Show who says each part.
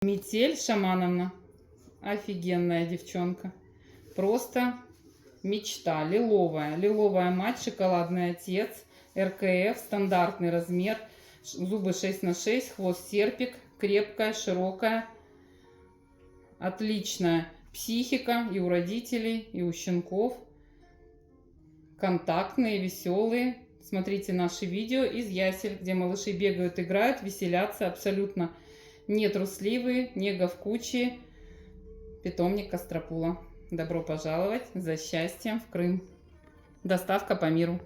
Speaker 1: Метель Шамановна. Офигенная девчонка. Просто мечта. Лиловая. Лиловая мать, шоколадный отец. РКФ, стандартный размер. Зубы 6х6, хвост серпик. Крепкая, широкая. Отличная психика и у родителей, и у щенков. Контактные, веселые. Смотрите наши видео из ясель, где малыши бегают, играют, веселятся, абсолютно не трусливые, не говкучие. Питомник Костропула. Добро пожаловать за счастьем в Крым. Доставка по миру.